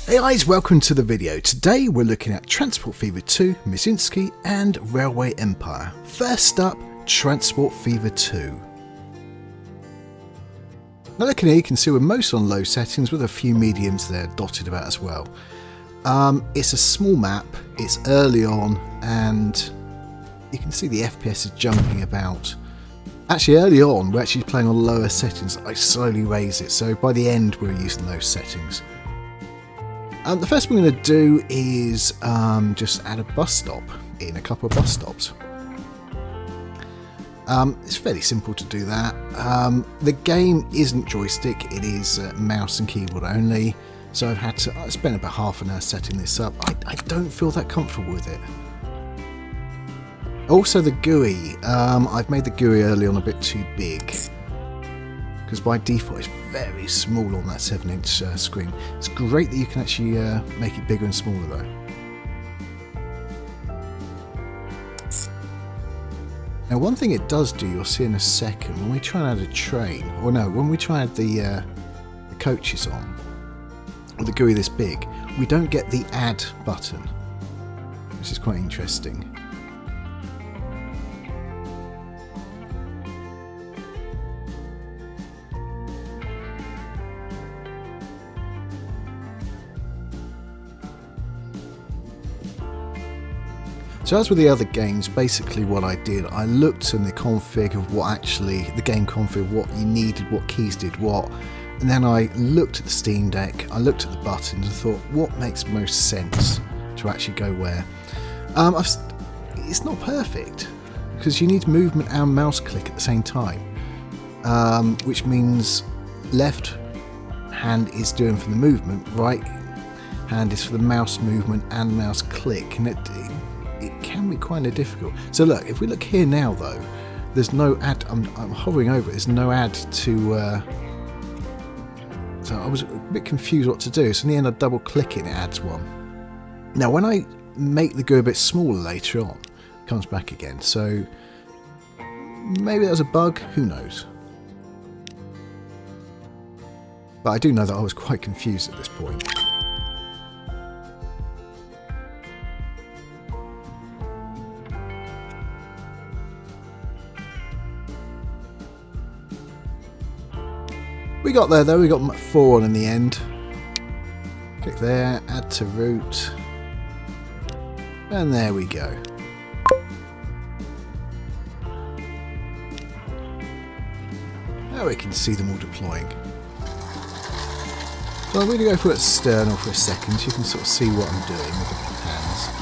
Hey guys, welcome to the video. Today we're looking at Transport Fever 2, Mizinsky and Railway Empire. First up, Transport Fever 2. Now looking here, you can see we're most on low settings with a few mediums there dotted about as well. It's a small map, it's early on, and you can see the FPS is jumping about. Actually, early on we're actually playing on lower settings. I slowly raise it, so by the end we're using those settings. The first thing we're going to do is just add a bus stop in, a couple of bus stops. It's fairly simple to do that. The game isn't joystick, it is mouse and keyboard only, so I've had to spend about half an hour setting this up. I don't feel that comfortable with it. Also the GUI, I've made the GUI early on a bit too big, because by default it's very small on that 7-inch screen. It's great that you can actually make it bigger and smaller though. Now one thing it does do, you'll see in a second, when we try and add a train, or no, when we try and add the coaches on, with the GUI this big, we don't get the add button, which is quite interesting. So as with the other games, basically what I did, I looked in the config of what actually, the game config, what you needed, what keys did what, and then I looked at the Steam Deck, I looked at the buttons and thought, what makes most sense to actually go where? It's not perfect, because you need movement and mouse click at the same time, which means left hand is doing for the movement, right hand is for the mouse movement and mouse click, and it can be quite difficult. So look, if we look here now though, there's no add, I'm hovering over it, there's no add to, so I was a bit confused what to do, so in the end I double click it and it adds one. Now when I make the GUI a bit smaller later on, it comes back again, so maybe that was a bug, who knows. But I do know that I was quite confused at this point. We got there though, we got 4 on in the end. Click there, add to route, and there we go. Now we can see them all deploying. So I'm going to go for external for a second so you can sort of see what I'm doing with the hands.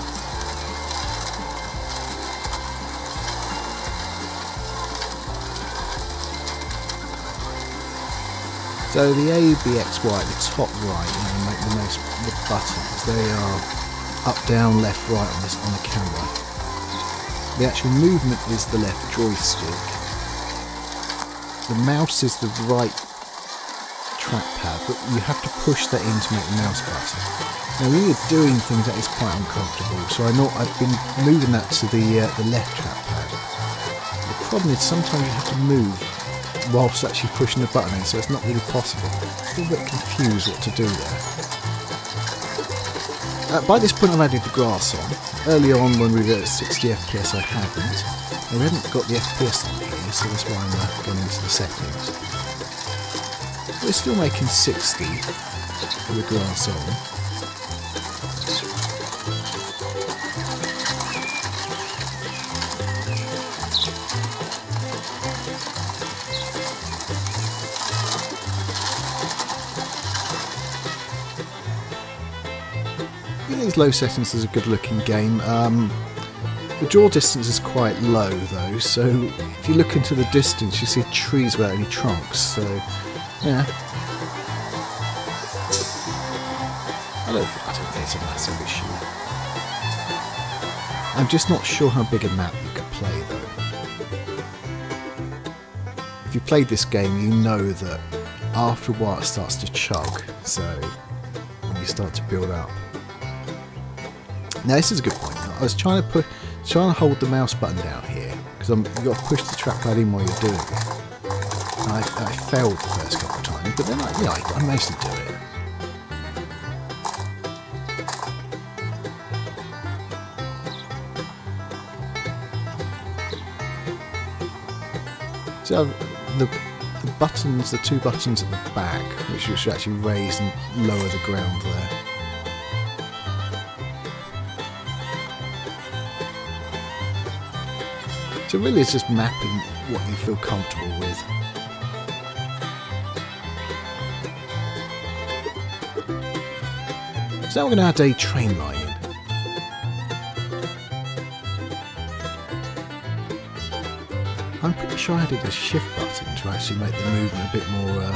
So the A, B, X, Y, the top right, the buttons, they are up, down, left, right on the camera. The actual movement is the left joystick. The mouse is the right trackpad, but you have to push that in to make the mouse button. Now when you're doing things that is quite uncomfortable, so I've been moving that to the left trackpad. The problem is sometimes you have to move whilst actually pushing the button in, so it's not really possible. I'm a bit confused what to do there. By this point I've added the grass on. Early on when we were at 60 FPS I hadn't. And we haven't got the FPS on here, so that's why I'm going into the settings. We're still making 60 with the grass on. These low settings is a good looking game. The draw distance is quite low though, so if you look into the distance you see trees without any trunks, so yeah. I don't think it's a massive issue. I'm just not sure how big a map you could play though. If you played this game you know that after a while it starts to chug, so when you start to build up. Now this is a good point. I was trying to hold the mouse button down here because you've got to push the trackpad in while you're doing it. And I failed the first couple of times, but then I managed to do it. So the buttons, the two buttons at the back, which should actually raise and lower the ground there. So really it's just mapping what you feel comfortable with. So now we're going to add a train line in. I'm pretty sure I added a shift button to actually make the movement a bit more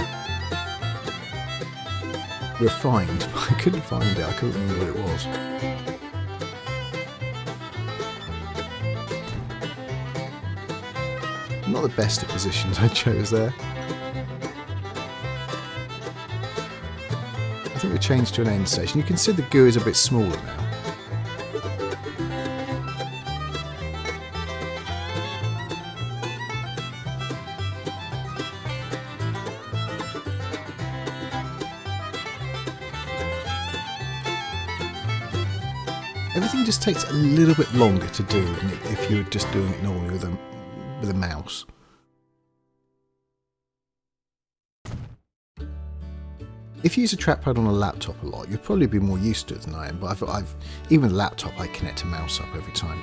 refined, but I couldn't find it. I couldn't remember what it was. Not the best of positions I chose there. I think we changed to an end station. You can see the GUI is a bit smaller now. Everything just takes a little bit longer to do than if you were just doing it normally with a mouse. If you use a trackpad on a laptop a lot, you'll probably be more used to it than I am, but even with a laptop I connect a mouse up every time.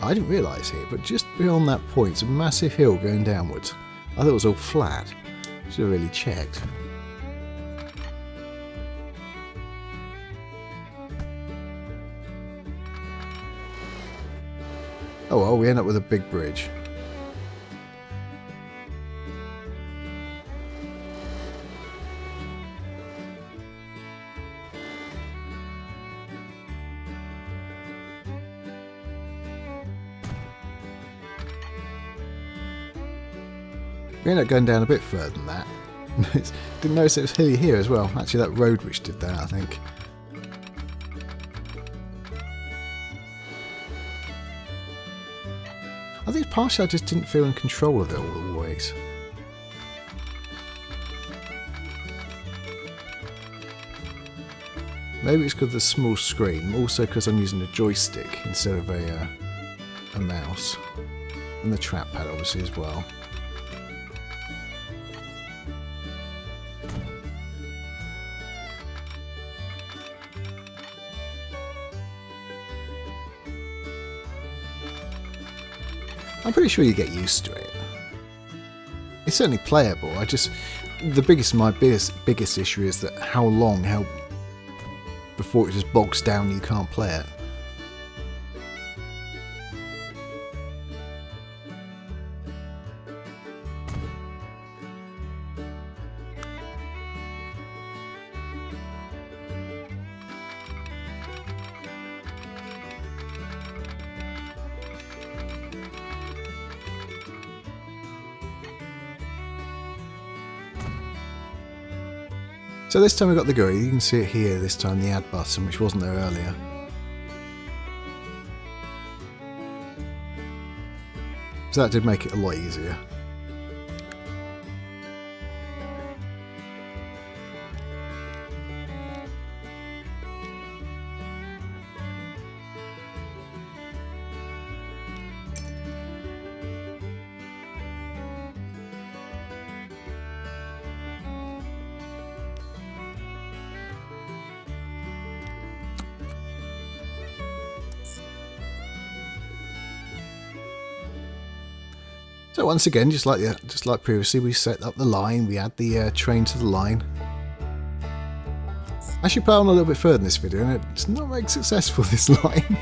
I didn't realise here, but just beyond that point, it's a massive hill going downwards. I thought it was all flat. Should have really checked. Oh well, we end up with a big bridge. We end up going down a bit further than that. Didn't notice it was hilly here as well. Actually, that road which did that, I think. I think partially I just didn't feel in control of it always. Maybe it's because of the small screen, also because I'm using a joystick instead of a mouse. And the trackpad obviously as well. I'm pretty sure you get used to it. It's certainly playable. My biggest issue is that how before it just bogs down you can't play it. So this time we got the GUI. You can see it here this time, the add button, which wasn't there earlier. So that did make it a lot easier. So once again, just like previously, we set up the line, we add the train to the line. I should play on a little bit further in this video, and it's not very successful, this line.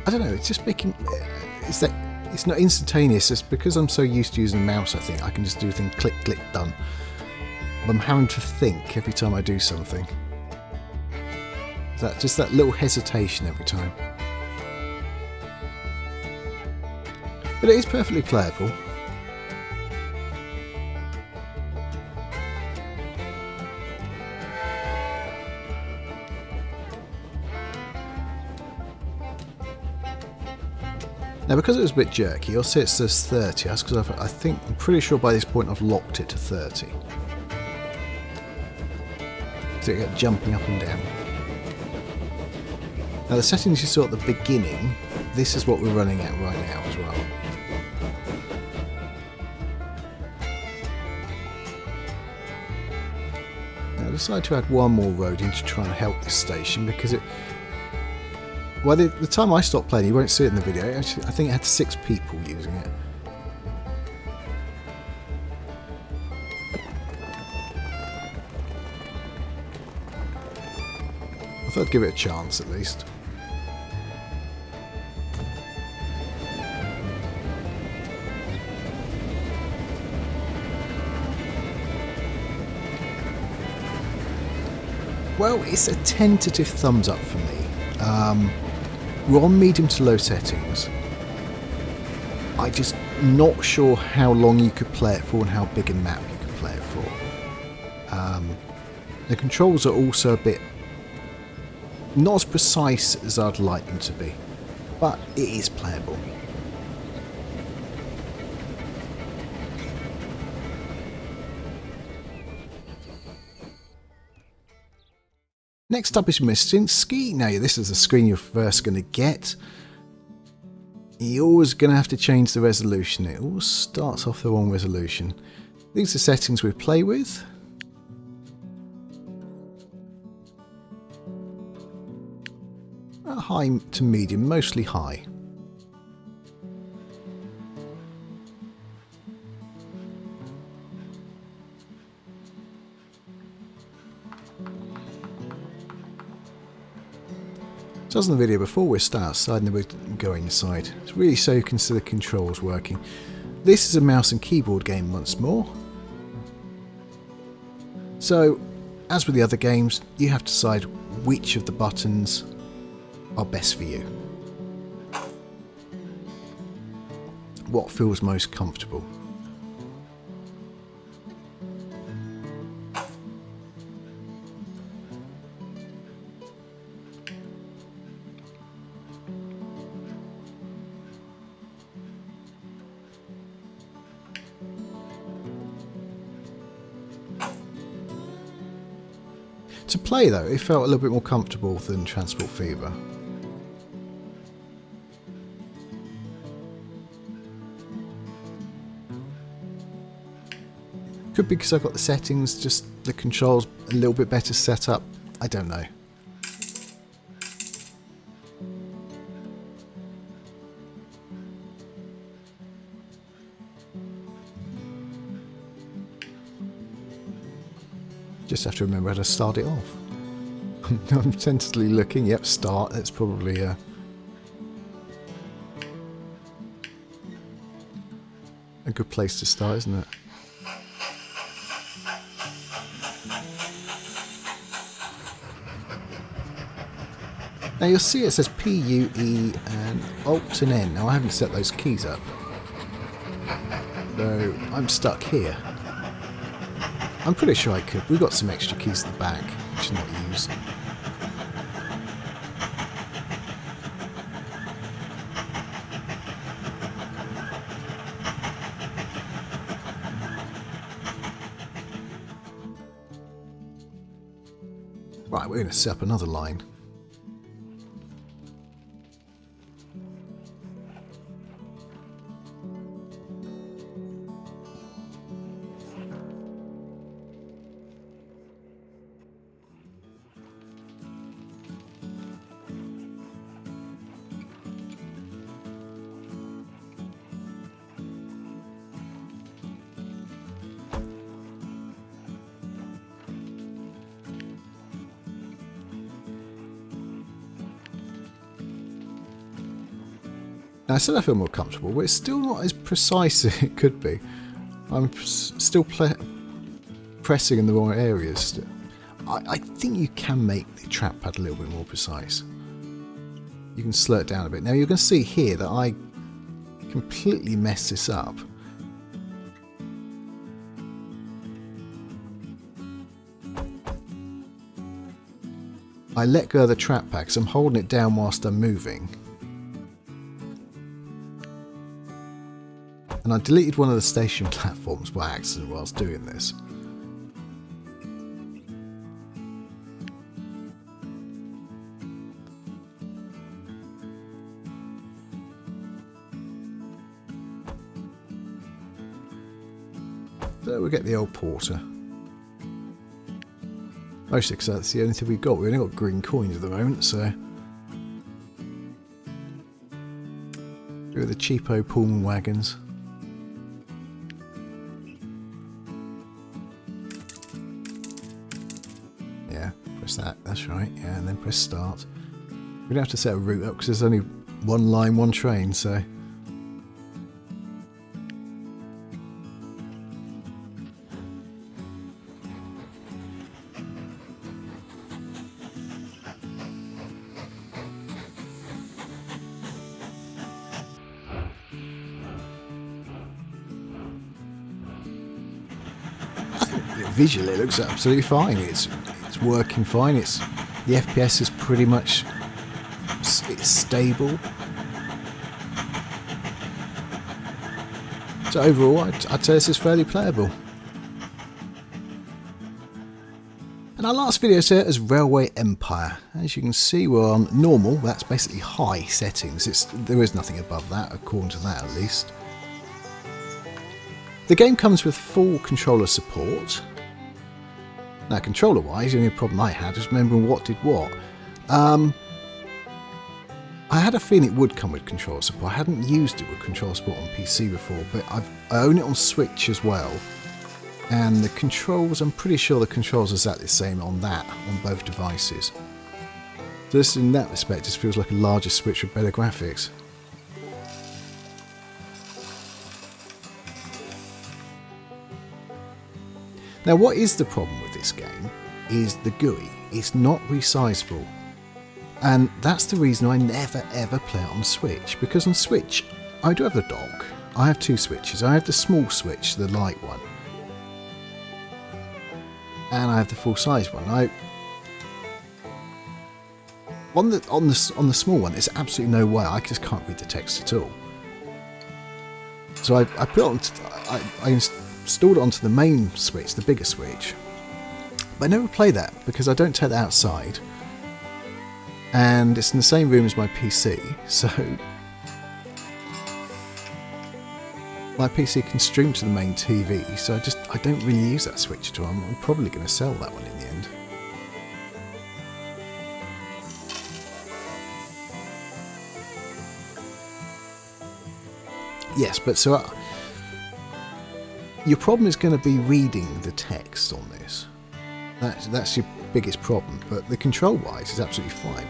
I don't know, it's just making... It's not instantaneous, it's because I'm so used to using a mouse, I think. I can just do a thing, click, click, done. But I'm having to think every time I do something. Just that little hesitation every time. But it is perfectly playable. Now, because it was a bit jerky, you'll see it says 30. That's because I'm pretty sure by this point I've locked it to 30. So you get jumping up and down. Now, the settings you saw at the beginning, this is what we're running at right now as well. Now, I decided to add one more road in to try and help this station because it... Well, the time I stopped playing, you won't see it in the video, actually, I think it had 6 people using it. I thought I'd give it a chance at least. Well, it's a tentative thumbs up for me. We're on medium to low settings. I'm just not sure how long you could play it for and how big a map you could play it for. The controls are also a bit not as precise as I'd like them to be, but it is playable. Next up is Micsinszki. Now, this is the screen you're first going to get. You're always going to have to change the resolution. It always starts off the wrong resolution. These are settings we play with. High to medium, mostly high. So as in the video before, we're start outside and then we're going inside. It's really so you can see the controls working. This is a mouse and keyboard game once more. So, as with the other games, you have to decide which of the buttons are best for you. What feels most comfortable. To play though, it felt a little bit more comfortable than Transport Fever. Could be because I've got the settings, just the controls a little bit better set up. I don't know. Just have to remember how to start it off. I'm tentatively looking. Yep, start. That's probably a good place to start, isn't it? Now you'll see it says P, U, E and Alt and N. Now I haven't set those keys up, though I'm stuck here. I'm pretty sure I could. We've got some extra keys at the back, which are not used. Right, we're going to set up another line. Now, I said I feel more comfortable, but it's still not as precise as it could be. I'm still pressing in the wrong areas. I think you can make the trackpad a little bit more precise. You can slow it down a bit. Now, you're going to see here that I completely messed this up. I let go of the trackpad because I'm holding it down whilst I'm moving. And I deleted one of the station platforms by accident whilst doing this. So we'll get the old porter. Mostly because that's the only thing we've got. We've only got green coins at the moment, so... With the cheapo Pullman wagons. Yeah, press that, that's right. Yeah, and then press start. We don't have to set a route up because there's only one line, one train, so... Visually it looks absolutely fine. It's working fine. The FPS is pretty much it's stable. So overall, I'd say this is fairly playable. And our last video set is Railway Empire. As you can see, we're on normal. That's basically high settings. There is nothing above that, according to that at least. The game comes with full controller support. Now, controller-wise, the only problem I had was remembering what did what. I had a feeling it would come with controller support. I hadn't used it with controller support on PC before, but I own it on Switch as well. And the controls, I'm pretty sure the controls are exactly the same on both devices. So this, in that respect, just feels like a larger Switch with better graphics. Now, what is the problem with this game is the GUI. It's not resizable. And that's the reason I never ever play it on Switch. Because on Switch, I do have the dock. I have two Switches. I have the small Switch, the light one. And I have the full size one. On the small one, there's absolutely no way. I just can't read the text at all. So I put it on... I installed it onto the main Switch, the bigger Switch, but I never play that because I don't take that outside, and it's in the same room as my PC, so my PC can stream to the main TV, so I don't really use that Switch at all. I'm probably going to sell that one in the end. Yes, but so your problem is going to be reading the text on this. That's your biggest problem, but the control-wise is absolutely fine.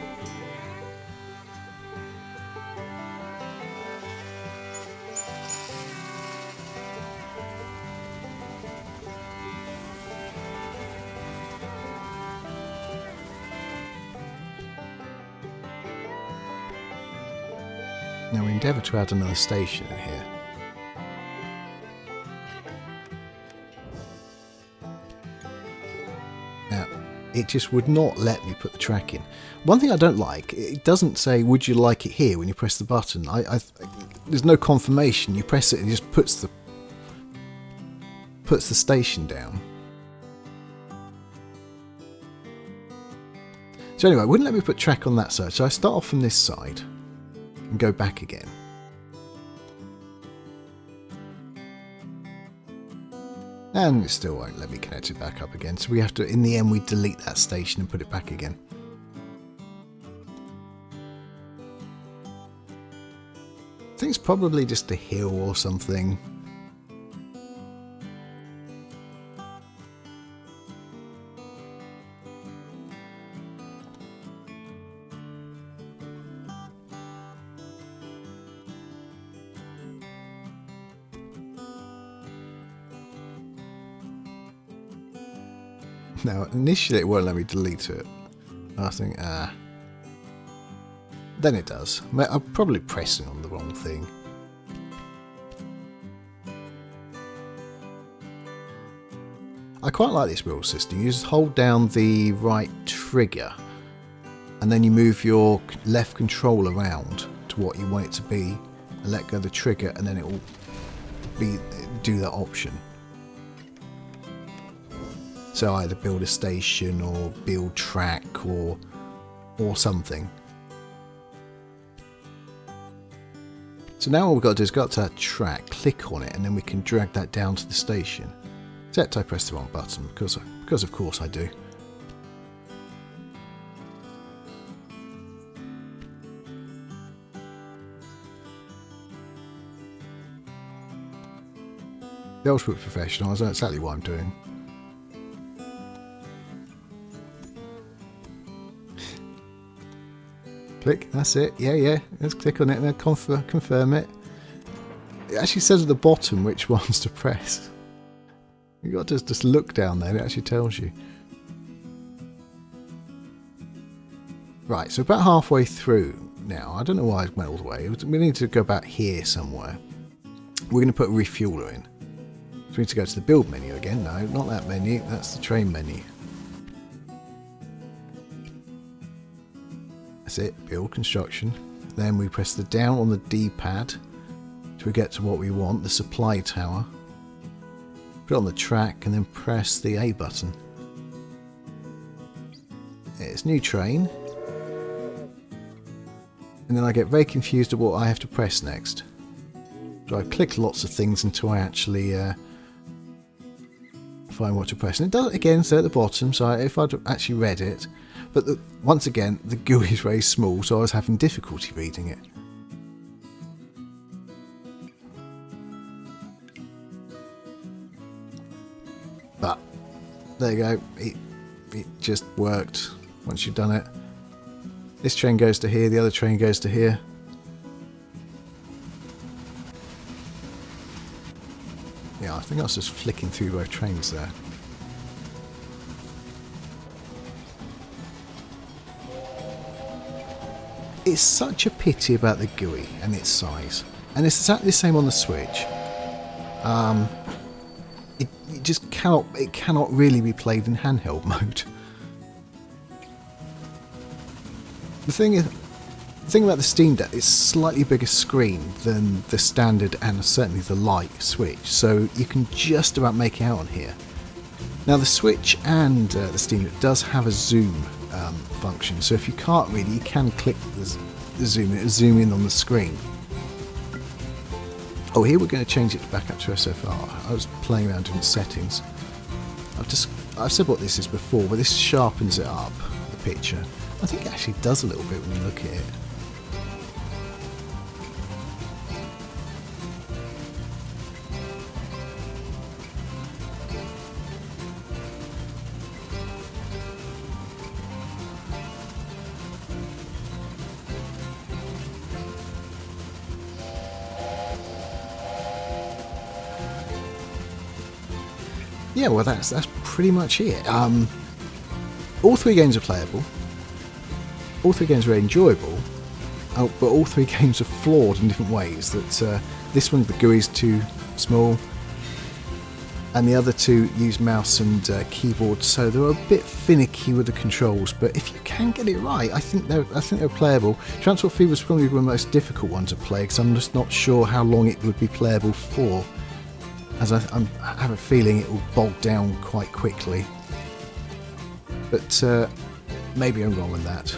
Now we endeavour to add another station in here. It just would not let me put the track in. One thing I don't like, it doesn't say, would you like it here when you press the button. There's no confirmation. You press it and it just puts the station down. So anyway, it wouldn't let me put track on that side. So I start off from this side and go back again. And it still won't let me connect it back up again. So we have to, in the end, we delete that station and put it back again. I think it's probably just a hill or something. Now, initially it won't let me delete it. I think, then it does. I'm probably pressing on the wrong thing. I quite like this wheel system. You just hold down the right trigger and then you move your left control around to what you want it to be and let go of the trigger, and then it will do that option. So either build a station or build track or something. So now all we've got to do is go up to that track, click on it, and then we can drag that down to the station. Except I pressed the wrong button, because of course I do. The ultimate professional, I know exactly what I'm doing. Click, that's it. Yeah. Let's click on it and then confirm it. It actually says at the bottom which ones to press. You've got to just look down there, it actually tells you. Right, so about halfway through now. I don't know why I went all the way. We need to go back here somewhere. We're going to put a refueler in. So we need to go to the build menu again. No, not that menu. That's the train menu. That's it. Build construction. Then we press the down on the D-pad till we get to what we want, the supply tower. Put it on the track and then press the A button. It's new train. And then I get very confused at what I have to press next. So I click lots of things until I actually find what to press. And it does again say at the bottom, so if I'd actually read it. But once again, the GUI is very small, so I was having difficulty reading it. But there you go, it just worked once you've done it. This train goes to here, the other train goes to here. Yeah, I think I was just flicking through both trains there. It's such a pity about the GUI and its size. And it's exactly the same on the Switch. It just cannot really be played in handheld mode. The thing about the Steam Deck, it's slightly bigger screen than the standard and certainly the light Switch, so you can just about make it out on here. Now the Switch and the Steam Deck does have a zoom function, so if you can't really, you can click the zoom, it'll zoom in on the screen. Oh, here we're going to change it back up to SFR. I was playing around in settings. I've said what this is before, but this sharpens it up, the picture. I think it actually does a little bit when you look at it. Yeah, well that's pretty much it. All three games are playable. All three games are very enjoyable, but all three games are flawed in different ways. That this one, the GUI is too small, and the other two use mouse and keyboard, so they're a bit finicky with the controls. But if you can get it right, I think they're playable. Transport Fever was probably the most difficult one to play because I'm just not sure how long it would be playable for, as I have a feeling it will bog down quite quickly. But maybe I'm wrong on that.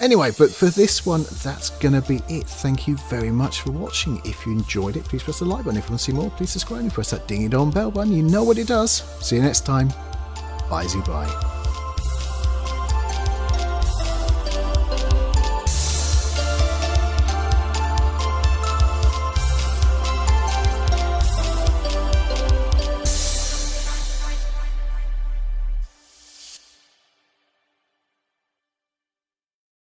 Anyway, but for this one, that's going to be it. Thank you very much for watching. If you enjoyed it, please press the like button. If you want to see more, please subscribe and press that ding-dong bell button. You know what it does. See you next time. Bye-bye.